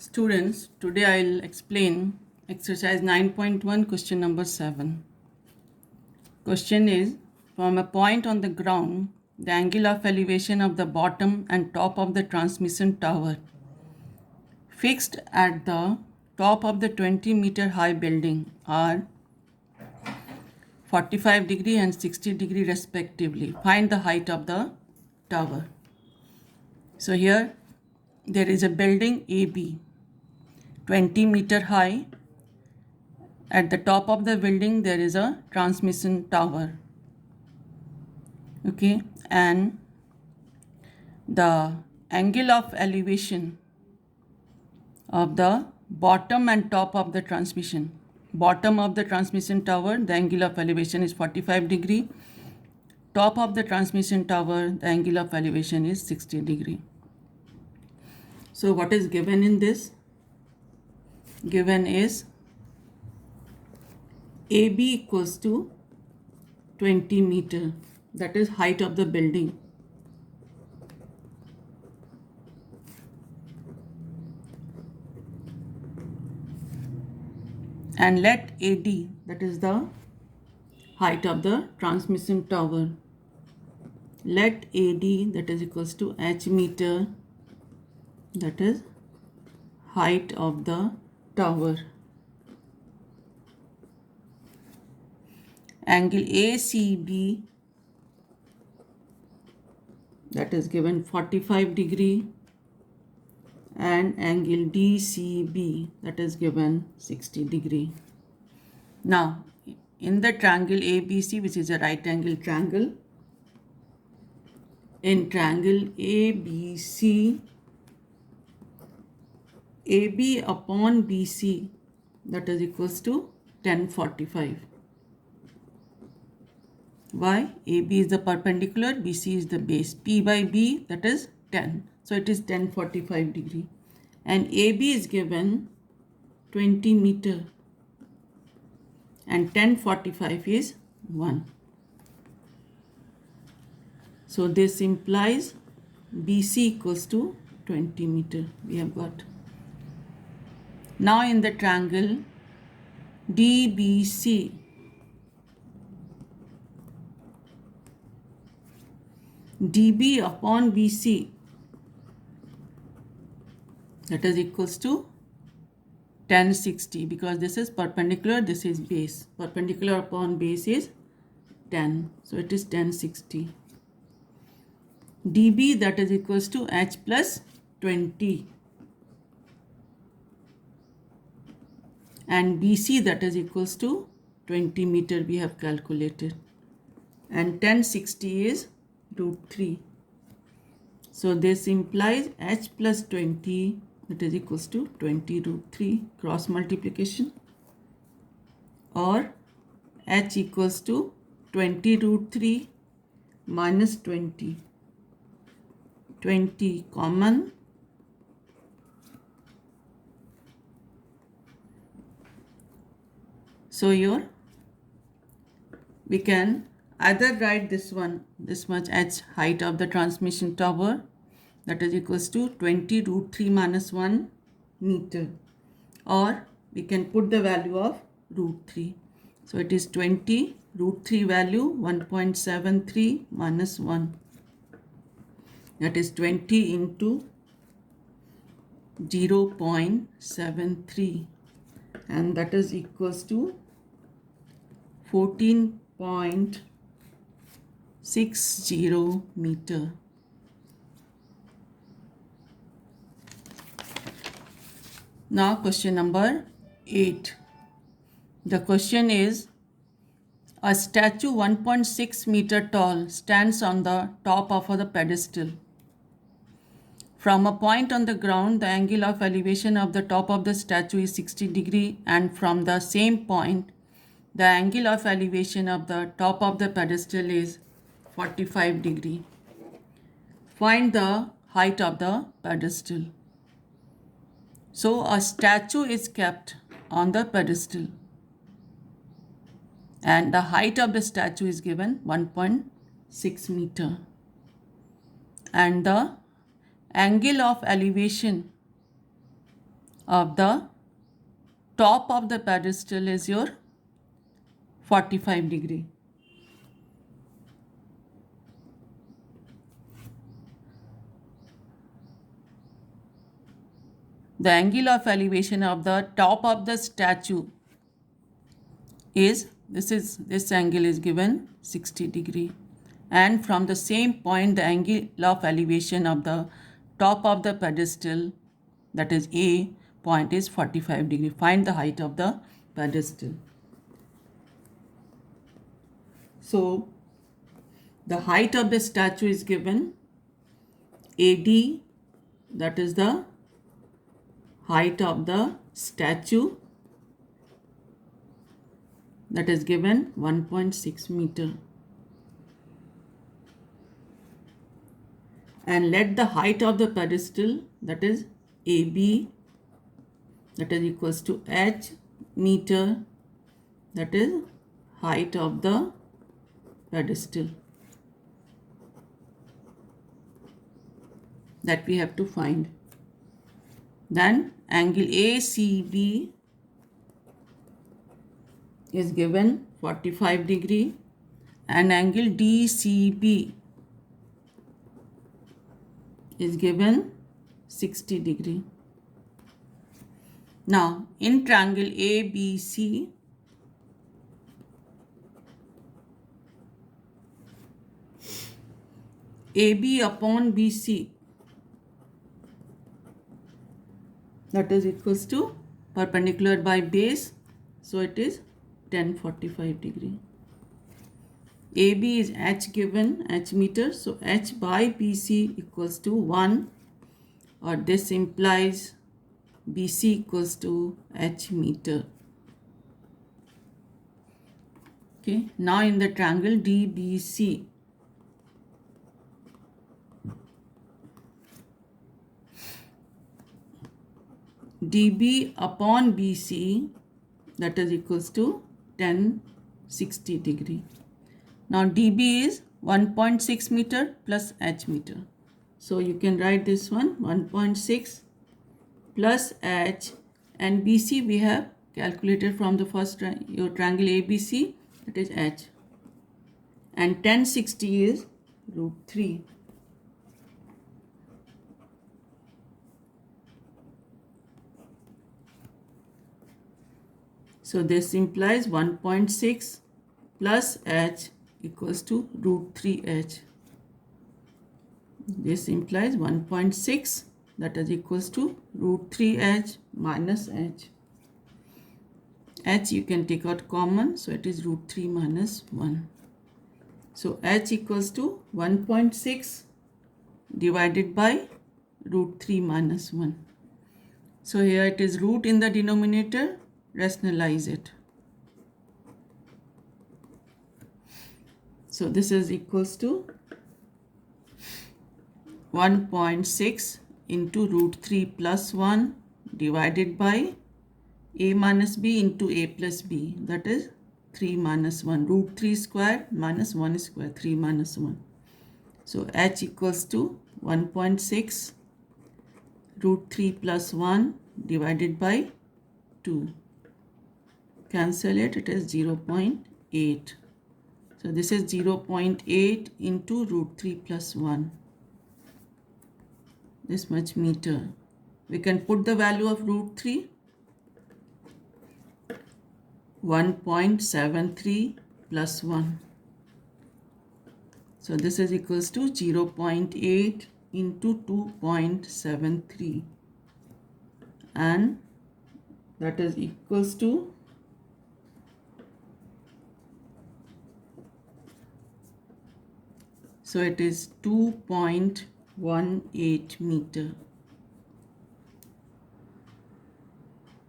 Students, today I'll explain exercise 9.1 question number 7. Question is, from a point on the ground, the angle of elevation of the bottom and top of the transmission tower fixed at the top of the 20-meter high building are 45 degree and 60 degree respectively. Find the height of the tower. So here there is a building AB, 20-meter high. At the top of the building there is a transmission tower. Okay, and the angle of elevation of the bottom and top of the transmission. Bottom of the transmission tower, the angle of elevation is 45 degree. Top of the transmission tower, the angle of elevation is 60 degree. So what is given in this? Given is AB equals to 20 meter, that is height of the building. And let AD, that is the height of the transmission tower. Let AD, that is equals to H meter, that is height of the tower. Angle ACB, that is given 45 degree, and angle DCB, that is given 60 degree. Now, in the triangle ABC, which is a right angle triangle, in triangle ABC, AB upon BC, that is equals to 1045. Why? AB is the perpendicular, BC is the base. P by B, that is 10. So it is 1045 degree. And AB is given 20 meter. And 1045 is 1. So this implies BC equals to 20 meter. We have got. Now in the triangle DBC, DB upon BC, that is equals to 1060, because this is perpendicular, this is base. Perpendicular upon base is 10. So it is 1060. DB, that is equals to H plus 20. And BC, that is equals to 20 meter we have calculated. And 1060 is root 3. So this implies H plus 20, that is equals to 20 root 3 cross multiplication, or H equals to 20 root 3 minus 20. 20 common, so here we can either write this much H height of the transmission tower, that is equals to 20 root 3 minus 1 meter, or we can put the value of root 3. So it is 20 root 3 value 1.73 minus 1, that is 20 into 0.73, and that is equals to 14.60 meter. Now question number 8. The question is, a statue 1.6 meter tall stands on the top of the pedestal. From a point on the ground, the angle of elevation of the top of the statue is 60 degree, and from the same point, the angle of elevation of the top of the pedestal is 45 degree. Find the height of the pedestal. So a statue is kept on the pedestal, and the height of the statue is given 1.6 meter, and the angle of elevation of the top of the pedestal is your 45 degree. The angle of elevation of the top of the statue is this angle is given 60 degree, and from the same point the angle of elevation of the top of the pedestal, that is A point, is 45 degree. Find the height of the pedestal. So the height of the statue is given AD, that is the height of the statue, that is given 1.6 meter. And let the height of the pedestal, that is AB, that is equals to H meter, that is height of the pedestal, that we have to find. Then angle ACB is given 45 degree and angle DCB is given 60 degree. Now in triangle ABC, AB upon BC, that is equals to perpendicular by base, so it is 1045 degree. AB is H given, H meter, so H by BC equals to 1, or this implies BC equals to H meter. Okay, now in the triangle DBC, DB upon BC, that is equals to 1060 degree. Now DB is 1.6 meter plus H meter. So you can write this one 1.6 plus H, and BC we have calculated from the first your triangle ABC, that is H, and 1060 is root 3. So this implies 1.6 plus H equals to root 3H. This implies 1.6, that is equals to root 3H minus H. H you can take out common, so it is root 3 minus 1. So H equals to 1.6 divided by root 3 minus 1. So here it is root in the denominator, rationalize it. So this is equals to 1.6 into root 3 plus 1 divided by A minus B into A plus B, that is 3 minus 1. Root 3 square minus 1 square, 3 minus 1. So H equals to 1.6 root 3 plus 1 divided by 2. Cancel it, it is 0.8. So this is 0.8 into root 3 plus 1. This much meter. We can put the value of root 3. 1.73 plus 1. So this is equals to 0.8 into 2.73, and that is equals to so it is 2.18 meter.